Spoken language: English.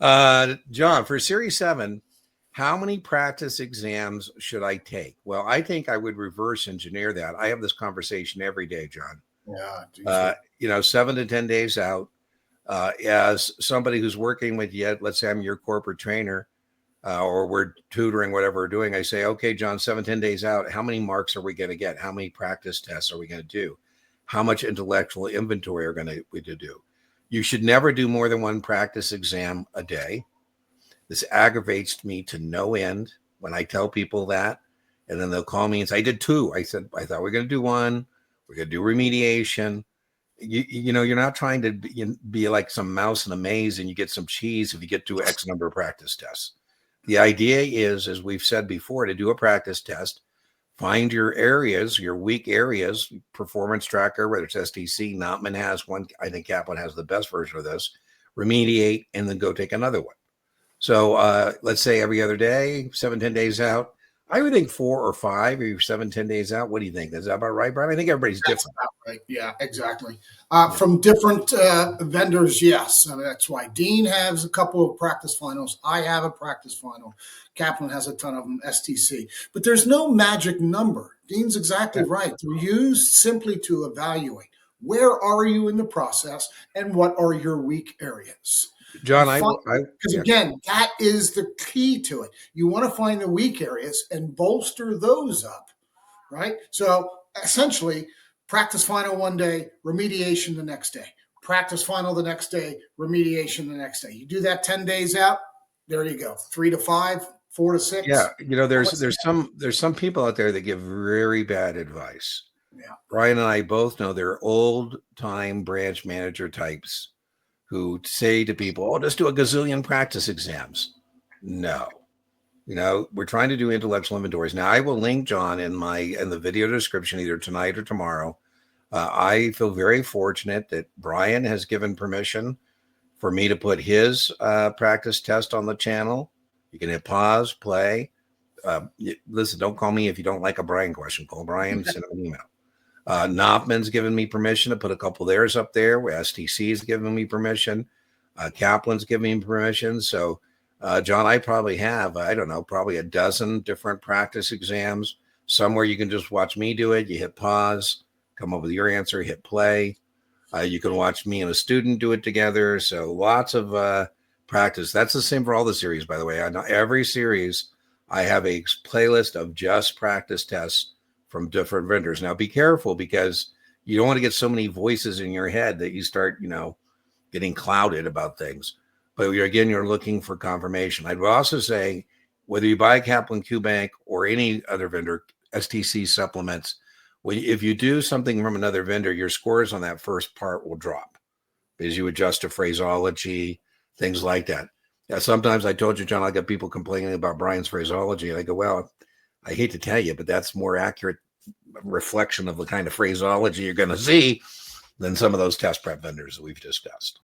John, for Series 7, how many practice exams should I take? Well, I think I would reverse engineer that. I have this conversation every day, John. Yeah, geez. 7 to 10 days out. As somebody who's working with you, let's say I'm your corporate trainer, or we're tutoring, whatever we're doing. I say, okay, John, 7, 10 days out, how many marks are we going to get? How many practice tests are we going to do? How much intellectual inventory are we to do? You should never do more than one practice exam a day. This aggravates me to no end when I tell people that. And then they'll call me and say, I did two. I said, I thought we are going to do one. We're going to do remediation. You're not trying to be like some mouse in a maze and you get some cheese if you get to X number of practice tests. The idea is, as we've said before, to do a practice test, find your areas, your weak areas, performance tracker, whether it's STC, Notman has one. I think Kaplan has the best version of this. Remediate, and then go take another one. So let's say every other day, 7, 10 days out. I would think 4 or 5 or 7, 10 days out. What do you think? Is that about right, Brian? I think everybody's different. Right. Yeah, exactly. From different vendors, yes. I mean, that's why Dean has a couple of practice finals. I have a practice final. Kaplan has a ton of them, STC. But there's no magic number. Dean's exactly right. They're used simply to evaluate where are you in the process and what are your weak areas. John, because again, that is the key to it. You want to find the weak areas and bolster those up, right? So essentially, practice final one day, remediation the next day. Practice final the next day, remediation the next day. You do that 10 days out, there you go. 3 to 5, 4 to 6. Yeah, there's some people out there that give very bad advice. Yeah. Brian and I both know they're old time branch manager types who say to people, oh, just do a gazillion practice exams. No. We're trying to do intellectual inventories. Now, I will link John in the video description either tonight or tomorrow. I feel very fortunate that Brian has given permission for me to put his practice test on the channel. You can hit pause, play. Listen, don't call me if you don't like a Brian question. Call Brian, send him an email. Knopman's given me permission to put a couple of theirs up there. STC's given me permission. Kaplan's given me permission. So, John, I probably have, probably a dozen different practice exams. Somewhere you can just watch me do it. You hit pause, come up with your answer, hit play. You can watch me and a student do it together. So lots of practice. That's the same for all the series, by the way. I know every series I have a playlist of just practice tests from different vendors. Now, be careful because you don't want to get so many voices in your head that you start, getting clouded about things. But you're looking for confirmation. I'd also say whether you buy Kaplan QBank or any other vendor, STC supplements, if you do something from another vendor, your scores on that first part will drop because you adjust a phraseology, things like that. Yeah, sometimes I told you, John, I got people complaining about Brian's phraseology. And I go, well, I hate to tell you, but that's more accurate reflection of the kind of phraseology you're going to see than some of those test prep vendors that we've discussed.